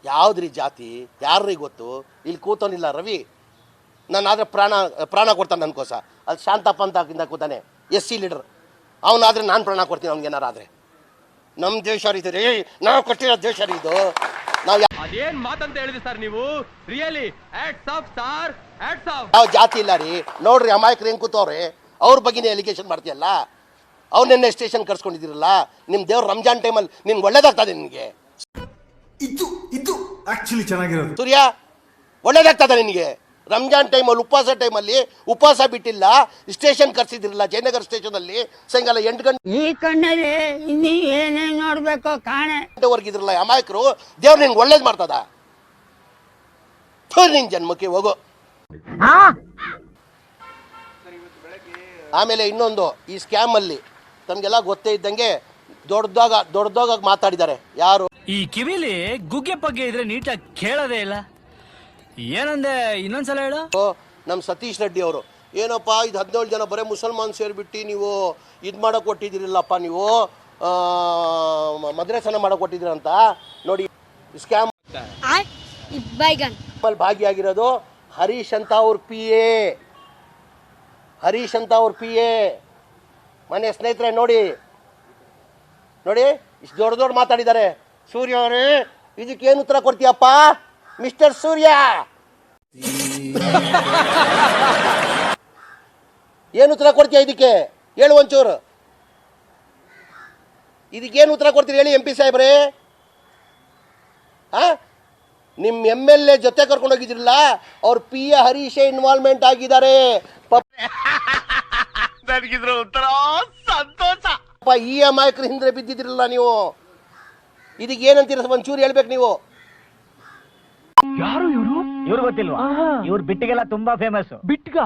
ಯಾವ್ದ್ರಿ ಜಾತಿ ಯಾರ್ರಿ ಗೊತ್ತು? ಇಲ್ಲಿ ಕೂತವನಿಲ್ಲ ರವಿ, ನಾನು ಆದರೆ ಪ್ರಾಣ ಕೊಡ್ತಾನೆ ನನ್ಕೋಸ. ಅದು ಶಾಂತಪ್ಪ ಅಂತ ಕೂತಾನೆ, SC ಲೀಡರ್. ಅವನಾದ್ರೆ ನಾನು ಪ್ರಾಣ ಕೊಡ್ತೀನಿ ಅವ್ನಿಗೇನಾರ ಆದರೆ. ನಮ್ಮ ದೇಶ ಇದು ರೀ, ನಾವು ಕೊಟ್ಟಿರೋ ದೇಶ ರೀ ಇದು. ನಾವು ಅದೇನ್ ಮಾತಂತ ಹೇಳಿದ್ರಿ ಸರ್ ನೀವು? Really hats off sir, hats off. ಯಾವ ಜಾತಿ ಇಲ್ಲ ರೀ. ನೋಡ್ರಿ ಅಮಾಯಕರು ಹೆಂಗ್ ಕೂತವ್ರೆ, ಅವ್ರ ಬಗ್ಗೆನೇ ಎಲಿಗೇಷನ್ ಮಾಡ್ತೀಯಲ್ಲ. ಅವ್ರನ್ನೆನ್ನೆ ಸ್ಟೇಷನ್ ಕರ್ಸ್ಕೊಂಡಿದ್ದೀರಲ್ಲ. ನಿಮ್ಮ ದೇವ್ರ ರಂಜಾನ್ ಟೈಮಲ್ಲಿ ನಿನ್ಗೆ ಒಳ್ಳೇದಾಗ್ತದೆ. ನಿನಗೆ ಇದು ಆಕ್ಚುಲಿ ಚೆನ್ನಾಗಿರೋದು. ಸೂರ್ಯ, ಒಳ್ಳೇದಾಗ್ತದೆ ನಿನಗೆ. ರಂಜಾನ್ ಟೈಮಲ್ಲಿ ಉಪವಾಸ ಬಿಟ್ಟಿಲ್ಲ, ಸ್ಟೇಷನ್ ಕರ್ಸಿದಿರಲ್ಲ, ಜಯನಗರ ಸ್ಟೇಷನಲ್ಲಿ ಸಾಯಂಕಾಲ 8 ಗಂಟೆ. ಈ ಕಣ್ಣಲ್ಲಿ ಇನ್ನೀ ಏನೇನು ನೋಡ್ಬೇಕು ಕಾಣೆ ವರ್ಗಿದ್ರಲ್ಲ ಅಮಾಯಕರು. ದೇವ್ರು ನಿನ್ಗೆ ಒಳ್ಳೇದು ಮಾಡ್ತದ? ನಿನ್ ಜನ್ಮಕ್ಕೆ ಹೋಗೋ. ಆಮೇಲೆ ಇನ್ನೊಂದು, ಈ ಸ್ಕ್ಯಾಮ್ ಅಲ್ಲಿ ತಮ್ಗೆಲ್ಲ ಗೊತ್ತೇ ಇದ್ದಂಗೆ ದೊಡ್ಡದಾಗ ಮಾತಾಡಿದ್ದಾರೆ. ಯಾರು? ಈ ಕಿವಿಲಿ ಗುಗ್ಗೆ ಪಗ್ಗೆ ಇದ್ರೆ ನೀಟಾಗಿ ಕೇಳೋದೇ ಇಲ್ಲ. ಏನಂದೆ ಇನ್ನೊಂದ್ಸಲ ಹೇಳು. ನಮ್ಮ ಸತೀಶ್ ರೆಡ್ಡಿ ಅವರು, ಏನಪ್ಪ ಇದು 17 ಜನ ಬರೀ ಮುಸಲ್ಮಾನ್ ಸೇರಿಬಿಟ್ಟು ನೀವು ಇದು ಮಾಡಕ್ ಕೊಟ್ಟಿದ್ದೀರಿಲ್ಲಪ್ಪ, ನೀವು ಮದ್ರಸನ ಮಾಡಕ್ ಕೊಟ್ಟಿದ್ದೀರಂತ. ನೋಡಿ, ಸ್ಕ್ಯಾಮ್ ಭಾಗಿಯಾಗಿರೋದು ಹರೀಶ್ ಅಂತ ಅವ್ರ ಪಿ ಎ. ಮನೆ ಸ್ನೇಹಿತರೆ ನೋಡಿ, ಇಷ್ಟು ದೊಡ್ಡ ಮಾತಾಡಿದ್ದಾರೆ. ಸೂರ್ಯ ಅವರೇ, ಇದಕ್ಕೇನು ಉತ್ತರ ಕೊಡ್ತೀಯಪ್ಪ ಮಿಸ್ಟರ್ ಸೂರ್ಯ? ಏನು ಉತ್ತರ ಕೊಡ್ತೀಯ ಇದಕ್ಕೆ? ಹೇಳು ಒಂಚೂರು. ಇದಕ್ಕೇನು ಉತ್ತರ ಕೊಡ್ತೀರಿ ಹೇಳಿ MP ಸಾಹೇಬ್ರೆ? ನಿಮ್ಮ MLA ಜೊತೆ ಕರ್ಕೊಂಡು ಹೋಗಿದ್ರಲ್ಲ, ಅವ್ರ PA ಹರೀಶೇ ಇನ್ವಾಲ್ವ್ಮೆಂಟ್ ಆಗಿದ್ದಾರೆ. ನನಗಿದ್ರ ಉತ್ತರ ಸಂತೋಷ. ಈ ಅಮಾಯಕರ ಹಿಂದೆ ಬಿದ್ದಿದ್ರಲ್ಲ ನೀವು. ಇದಕ್ಕೆ ಏನಂತೀರ ಒಂಚೂರು ಹೇಳ್ಬೇಕು ನೀವು. ಯಾರು ಇವರು? ಇವ್ರು ಗೊತ್ತಿಲ್ವಾ? ಇವ್ರು ಬಿಟ್ಟಿಗೆಲ್ಲ ತುಂಬಾ ಫೇಮಸ್. ಬಿಟ್ಗ